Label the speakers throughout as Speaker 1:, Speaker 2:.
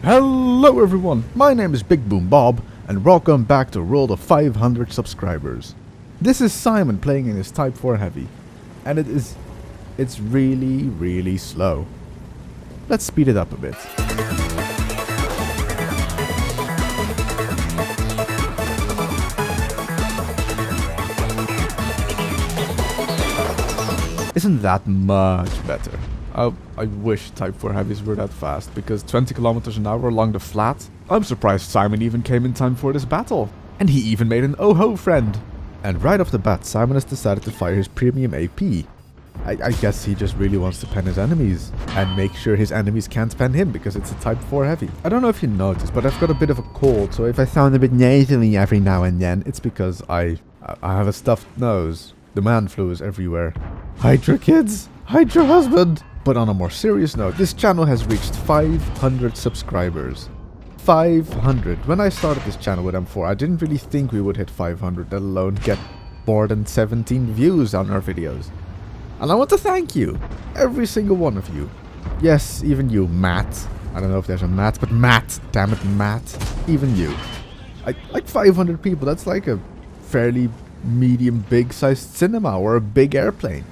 Speaker 1: Hello everyone, my name is Big Boom Bob, and welcome back to World of 500 Subscribers. This is Simon playing in his Type 4 Heavy, and it's really slow. Let's speed it up a bit. Isn't that much better? I wish Type 4 Heavies were that fast, because 20 kilometers an hour along the flat? I'm surprised Simon even came in time for this battle. And he even made an oh-ho friend. And right off the bat, Simon has decided to fire his premium AP. I guess he just really wants to pen his enemies, and make sure his enemies can't pen him, because it's a Type 4 Heavy. I don't know if you noticed, but I've got a bit of a cold, so if I sound a bit nasally every now and then, it's because I have a stuffed nose. The man flu is everywhere. Hydra kids! Hydra husband! But on a more serious note, this channel has reached 500 subscribers. 500. When I started this channel with M4, I didn't really think we would hit 500, let alone get more than 17 views on our videos. And I want to thank you, every single one of you. Yes, even you, Matt. I don't know if there's a Matt, but Matt. Damn it, Matt. Even you. Like 500 people, that's like a fairly medium big sized cinema or a big airplane.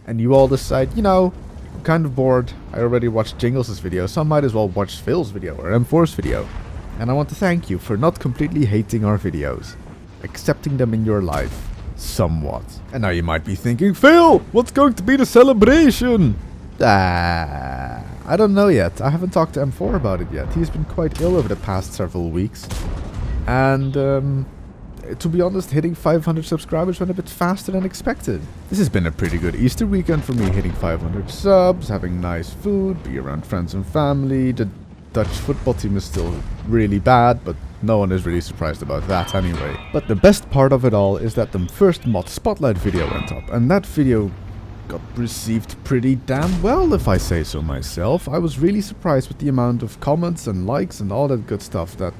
Speaker 1: And you all decide, you know, I'm kind of bored. I already watched Jingles' video, so I might as well watch Phil's video or M4's video. And I want to thank you for not completely hating our videos, accepting them in your life, somewhat. And now you might be thinking, Phil, what's going to be the celebration? I don't know yet. I haven't talked to M4 about it yet. He's been quite ill over the past several weeks. And to be honest, hitting 500 subscribers went a bit faster than expected. This has been a pretty good Easter weekend for me, hitting 500 subs, having nice food, be around friends and family. The Dutch football team is still really bad, but no one is really surprised about that anyway. But the best part of it all is that the first mod spotlight video went up, and that video got received pretty damn well, if I say so myself. I was really surprised with the amount of comments and likes and all that good stuff that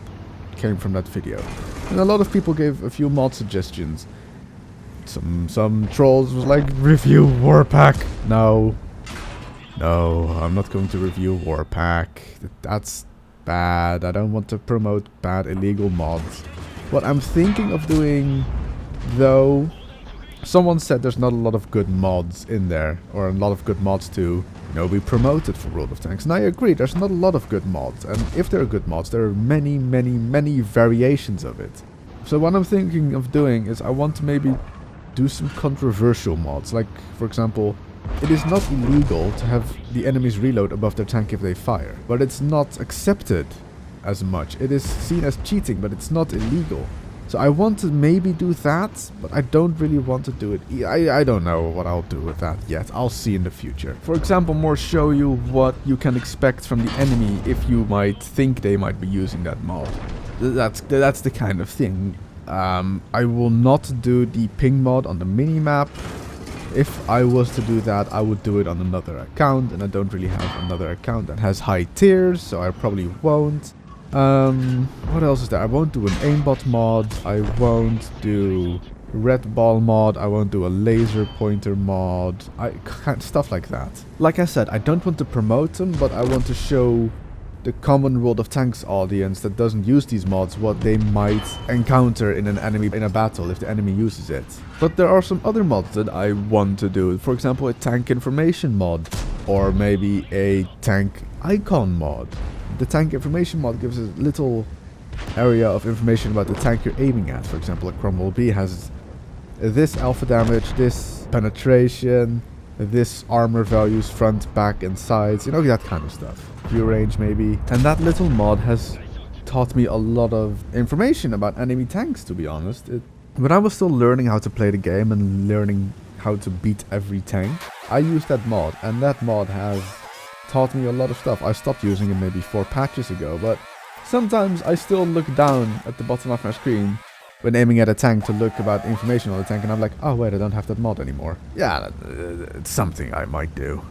Speaker 1: came from that video. And a lot of people gave a few mod suggestions. Some trolls was like, review Warpack. No, I'm not going to review Warpack. That's bad. I don't want to promote bad illegal mods. What I'm thinking of doing, though, someone said there's not a lot of good mods in there, or a lot of good mods to, be promoted for World of Tanks. And I agree, there's not a lot of good mods. And if there are good mods, there are many variations of it. So what I'm thinking of doing is I want to maybe do some controversial mods. Like, for example, it is not illegal to have the enemies reload above their tank if they fire. But it's not accepted as much. It is seen as cheating, but it's not illegal. So I want to maybe do that, but I don't really want to do it. I don't know what I'll do with that yet. I'll see in the future. For example, more show you what you can expect from the enemy if you might think they might be using that mod. That's the kind of thing. I will not do the ping mod on the minimap. If I was to do that, I would do it on another account, and I don't really have another account that has high tiers, so I probably won't. What else is there? I won't do an aimbot mod. I won't do red ball mod. I won't do a laser pointer mod. Stuff like that. Like I said, I don't want to promote them, but I want to show the common World of Tanks audience that doesn't use these mods what they might encounter in an enemy in a battle if the enemy uses it. But there are some other mods that I want to do. For example, a tank information mod, or maybe a tank icon mod. The tank information mod gives a little area of information about the tank you're aiming at. For example, a Cromwell B has this alpha damage, this penetration, this armor values, front, back, and sides, that kind of stuff. View range maybe. And that little mod has taught me a lot of information about enemy tanks, to be honest. When I was still learning how to play the game and learning how to beat every tank, I used that mod, and that mod has taught me a lot of stuff. I stopped using it maybe 4 patches ago, but sometimes I still look down at the bottom of my screen when aiming at a tank to look about information on the tank, and I'm like, oh wait, I don't have that mod anymore. Yeah, it's something I might do.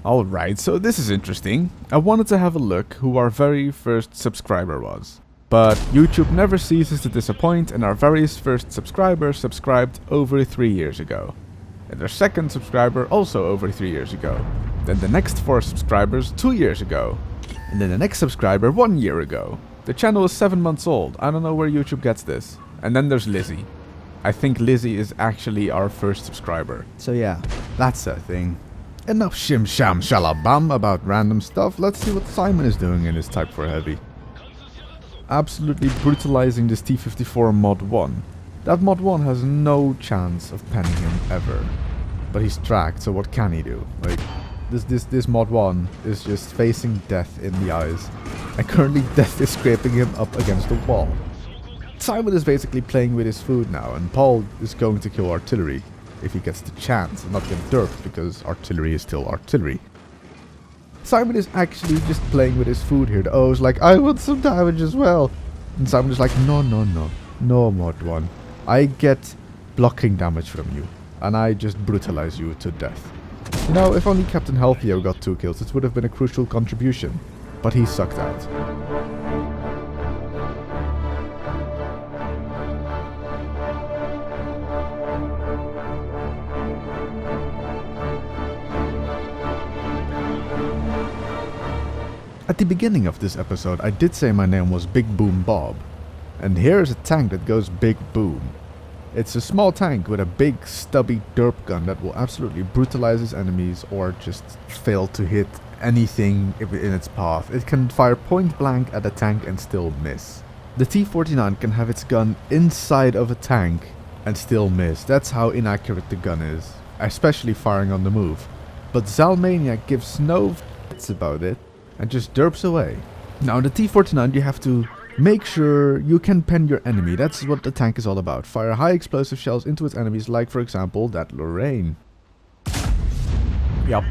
Speaker 1: Alright, so this is interesting. I wanted to have a look who our very first subscriber was. But YouTube never ceases to disappoint, and our very first subscriber subscribed over 3 years ago. And their second subscriber also over 3 years ago. Then the next 4 subscribers 2 years ago. And then the next subscriber 1 year ago. The channel is 7 months old. I don't know where YouTube gets this. And then there's Lizzie. I think Lizzie is actually our first subscriber. So yeah, that's a thing. Enough shim sham shalabam about random stuff. Let's see what Simon is doing in his Type 4 Heavy. Absolutely brutalizing this T-54 Mod 1. That Mod 1 has no chance of penning him ever. But he's tracked, so what can he do? Like, this Mod 1 is just facing death in the eyes. And currently death is scraping him up against the wall. Simon is basically playing with his food now, and Paul is going to kill artillery if he gets the chance and not get derped, because artillery is still artillery. Simon is actually just playing with his food here. The O is like, I want some damage as well. And Simon is like, no, Mod 1. I get blocking damage from you, and I just brutalize you to death. You know, if only Captain Healthio got 2 kills, it would have been a crucial contribution. But he sucked out. At the beginning of this episode, I did say my name was Big Boom Bob. And here is a tank that goes Big Boom. It's a small tank with a big stubby derp gun that will absolutely brutalize its enemies or just fail to hit anything in its path. It can fire point blank at a tank and still miss. The T-49 can have its gun inside of a tank and still miss. That's how inaccurate the gun is, especially firing on the move. But Zalmaniac gives no f***s about it and just derps away. Now in the T-49 you have to make sure you can pen your enemy. That's what the tank is all about. Fire high explosive shells into its enemies, like for example that Lorraine. Yup,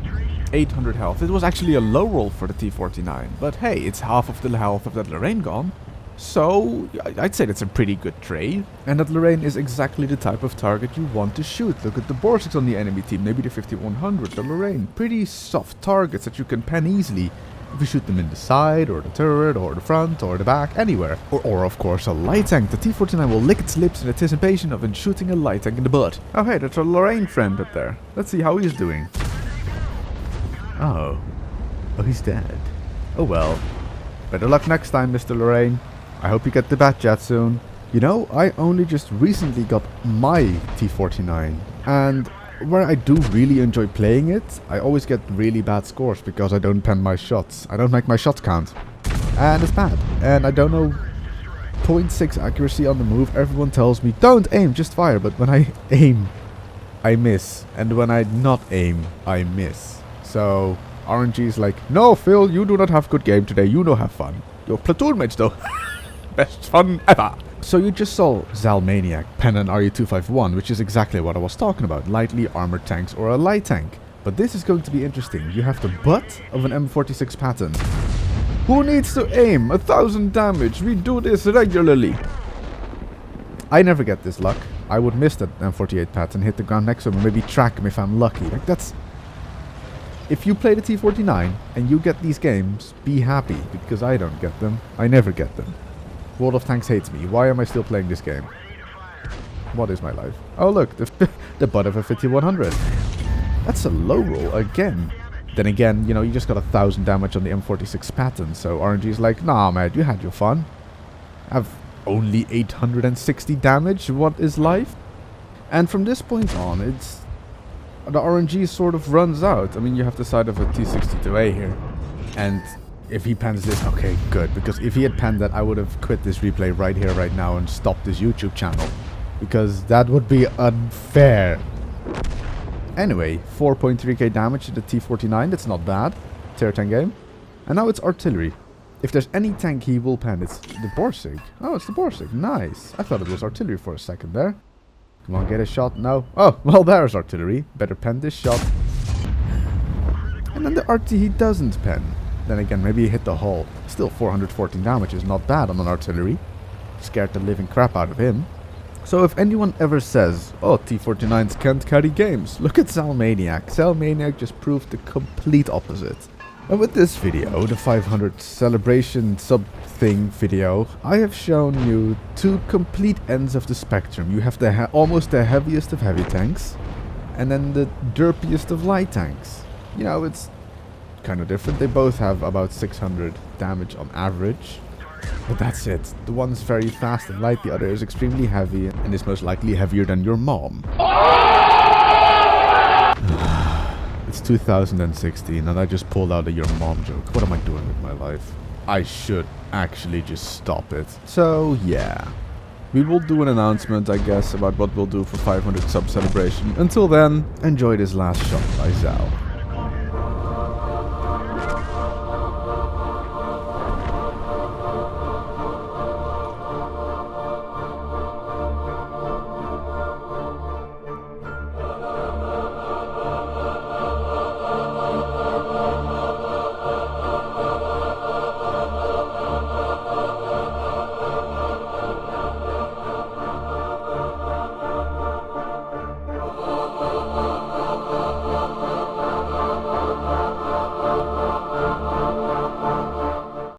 Speaker 1: 800 health. It was actually a low roll for the T-49, but hey, it's half of the health of that Lorraine gone. So I'd say that's a pretty good trade. And that Lorraine is exactly the type of target you want to shoot. Look at the Borsiks on the enemy team, maybe the 5100, the Lorraine. Pretty soft targets that you can pen easily. If you shoot them in the side, or the turret, or the front, or the back, anywhere. Or of course a light tank. The T-49 will lick its lips in anticipation of shooting a light tank in the butt. Oh hey, that's our Lorraine friend up there. Let's see how he's doing. Oh, he's dead. Oh well. Better luck next time, Mr. Lorraine. I hope you get the Batjet soon. You know, I only just recently got my T-49. And where I do really enjoy playing it, I always get really bad scores because I don't pen my shots. I don't make my shots count. And it's bad. And I don't know, 0.6 accuracy on the move. Everyone tells me, don't aim, just fire. But when I aim, I miss. And when I not aim, I miss. So RNG is like, no Phil, you do not have good game today. You don't have fun. Your platoon mates though. Best fun ever. So you just saw Zalmaniac pen an RU-251, which is exactly what I was talking about. Lightly armored tanks or a light tank. But this is going to be interesting. You have the butt of an M46 Patton. Who needs to aim? 1000 damage. We do this regularly. I never get this luck. I would miss that M48 Patton, hit the ground next to him, and maybe track him if I'm lucky. Like that's... If you play the T-49 and you get these games, be happy, because I don't get them. I never get them. World of Tanks hates me. Why am I still playing this game? What is my life? Oh look, the butt of a 5100. That's a low roll again. Then again, you know, you just got 1000 damage on the M46 Patton, so RNG is like, nah man, you had your fun. I've only 860 damage, what is life? And from this point on, it's... the RNG sort of runs out. I mean, you have the side of a T62A here. And if he pens this, okay, good. Because if he had penned that, I would have quit this replay right here, right now, and stopped this YouTube channel. Because that would be unfair. Anyway, 4.3k damage to the T-49, that's not bad. Tier 10 game. And now it's artillery. If there's any tank he will pen, it's the Borsig. Oh, it's the Borsig, nice. I thought it was artillery for a second there. Come on, get a shot, no. Oh, well there's artillery. Better pen this shot. And then the RT he doesn't pen. Then again, maybe he hit the hull. Still 414 damage is not bad on an artillery. Scared the living crap out of him. So if anyone ever says, oh, T-49s can't carry games, look at Zalmaniac. Zalmaniac just proved the complete opposite. And with this video, the 500 celebration sub-thing video, I have shown you two complete ends of the spectrum. You have the almost the heaviest of heavy tanks, and then the derpiest of light tanks. You know, it's kind of different. They both have about 600 damage on average. But that's it. The one is very fast and light, the other is extremely heavy, and is most likely heavier than your mom. It's 2016 and I just pulled out a your mom joke. What am I doing with my life? I should actually just stop it. So yeah. We will do an announcement, I guess, about what we'll do for 500 sub celebration. Until then, enjoy this last shot by Zhao.